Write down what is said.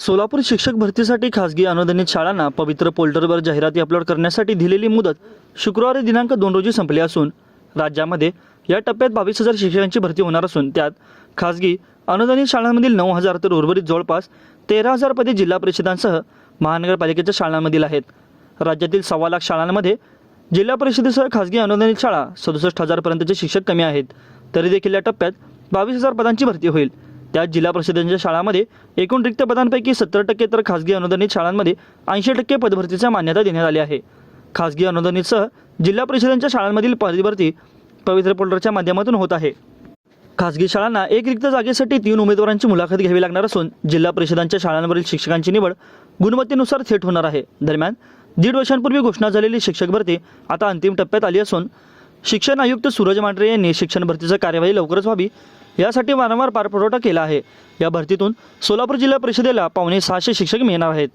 सोलापूर शिक्षक भरतीसाठी खासगी अनुदानित शाळांना पवित्र पोर्टलवर जाहिराती अपलोड करण्यासाठी दिलेली मुदत शुक्रवारी दिनांक 2 रोजी संपली असून राज्यामध्ये या टप्प्यात 22,000 शिक्षकांची भरती होणार असून त्यात खासगी अनुदानित शाळांमधील 9,000 तर उर्वरित जवळपास 13,000 पदे जिल्हा परिषदांसह महानगरपालिकेच्या शाळांमधील आहेत। राज्यातील 1.25 लाख शाळांमध्ये जिल्हा परिषदेसह खासगी अनुदानित शाळा 67,000 पर्यंतचे शिक्षक कमी आहेत, तरी देखील या टप्प्यात 22,000 पदांची भरती होईल। त्यात जिल्हा परिषदेच्या शाळांमध्ये एकूण रिक्त पदांपैकी 70% तर खासगी अनुदानित शाळांमध्ये 80% पदभरतीचा मान्यता देण्यात आली आहे। खासगी अनुदानितसह जिल्हा परिषदांच्या शाळांमधील पदभरती पवित्र पोर्टलच्या माध्यमातून होत आहे। खासगी शाळांना एक रिक्त जागेसाठी 3 उमेदवारांची मुलाखत घ्यावी लागणार असून जिल्हा परिषदांच्या शाळांवरील शिक्षकांची निवड गुणवत्तेनुसार थेट होणार आहे। दरम्यान 1.5 वर्षांपूर्वी घोषणा झालेली शिक्षक भरती आता अंतिम टप्प्यात आली असून शिक्षण आयुक्त सूरज मांढरे यांनी शिक्षण भरतीची कार्यवाही लवकरच व्हावी यासाठी वारंवार पाठपुरावा केला आहे। या भरतीतून सोलापूर जिल्हा परिषदेला 5.6 शिक्षक मिळणार आहेत।